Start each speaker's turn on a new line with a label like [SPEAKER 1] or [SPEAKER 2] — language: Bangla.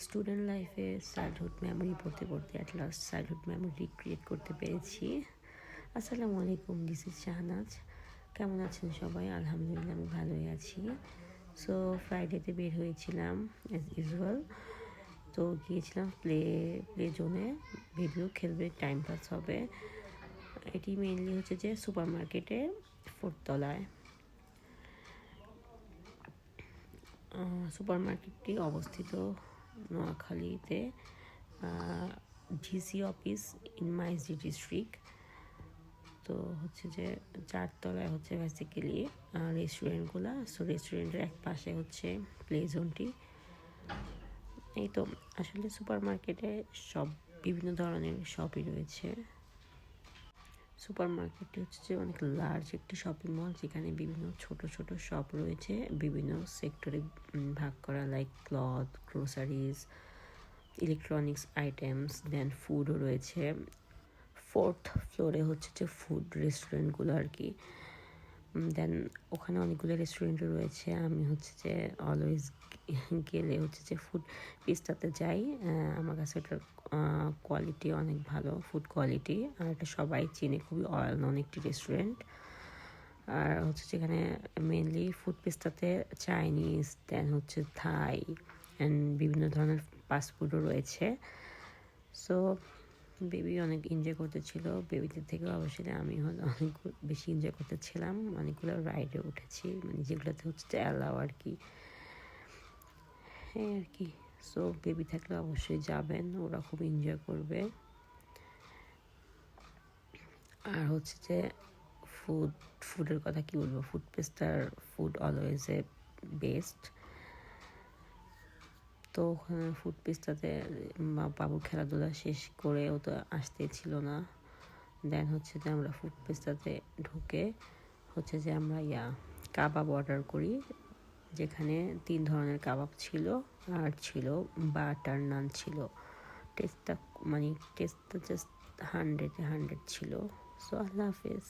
[SPEAKER 1] স্টুডেন্ট লাইফে চাইল্ডহুড মেমোরি পড়তে পড়তে at last childhood memory create করতে পেরেছি। আসসালামু আলাইকুম, দিস ইজ শাহনাজ। কেমন আছেন সবাই? আলহামদুলিল্লাহ, আমি ভালোই আছি। সো ফ্রাইডেতে বের হয়েছিলাম অ্যাজ ইউজুয়াল। তো গিয়েছিলাম প্লে জোনে, ভিডিও খেলবে, টাইম পাস হবে। এটি মেইনলি হচ্ছে যে সুপার মার্কেটে 4th তলায়। সুপার মার্কেটটি অবস্থিত নোয়াখালীতে, DC office in Maijdee district. তো হচ্ছে যে 4th তলায় হচ্ছে বেসিক্যালি রেস্টুরেন্টগুলো। সো রেস্টুরেন্টের এক পাশে হচ্ছে প্লে জোনটি। এই তো আসলে সুপার মার্কেটে বিভিন্ন ধরনের শপই রয়েছে। সুপার মার্কেটটি হচ্ছে যে অনেক লার্জ একটি শপিং মল, যেখানে বিভিন্ন ছোট ছোট শপ রয়েছে, বিভিন্ন সেক্টরে ভাগ করা, like cloth, groceries, electronics items, then ফুডও রয়েছে। 4th ফ্লোরে হচ্ছে যে ফুড রেস্টুরেন্টগুলো আর কি। দেন ওখানে অনেকগুলো রেস্টুরেন্টও রয়েছে। আমি হচ্ছে যে অলওয়েজ গেলে হচ্ছে যে ফুড পিস্তাতে যাই। আমার কাছে এটার কোয়ালিটি অনেক ভালো, ফুড কোয়ালিটি। আর এটা সবাই চিনে, খুবই অয়েল নন একটি রেস্টুরেন্ট। আর হচ্ছে যেখানে মেনলি ফুড পিস্তাতে চাইনিজ, দেন হচ্ছে থাই অ্যান্ড বিভিন্ন ধরনের ফাস্টফুডও রয়েছে। সো বেবি অনেক এনজয় করতেছিল। বেবিদের থেকেও অবশ্যই আমি অনেক বেশি এনজয় করতেছিলাম। অনেকগুলো রাইডে উঠেছি, মানে যেগুলোতে হচ্ছে অ্যালাও আর কি, হ্যাঁ আর কি। সো বেবি থাকলে অবশ্যই যাবেন, ওরা খুব এনজয় করবে। আর হচ্ছে যে ফুডের কথা কি বলবো, food pester food always a best. তো ওখানে ফুড পেস্টাতে বাবুর খেলাধুলা শেষ করে ও তো আসতেই ছিল না। দেন হচ্ছে যে আমরা ফুড পেস্টাতে ঢুকে হচ্ছে যে আমরা কাবাব অর্ডার করি, যেখানে 3 ধরনের কাবাব ছিল, আর ছিল বাটার নান ছিল। টেস্টটা জাস্ট 100-100 ছিল। সো আল্লাহ হাফেজ।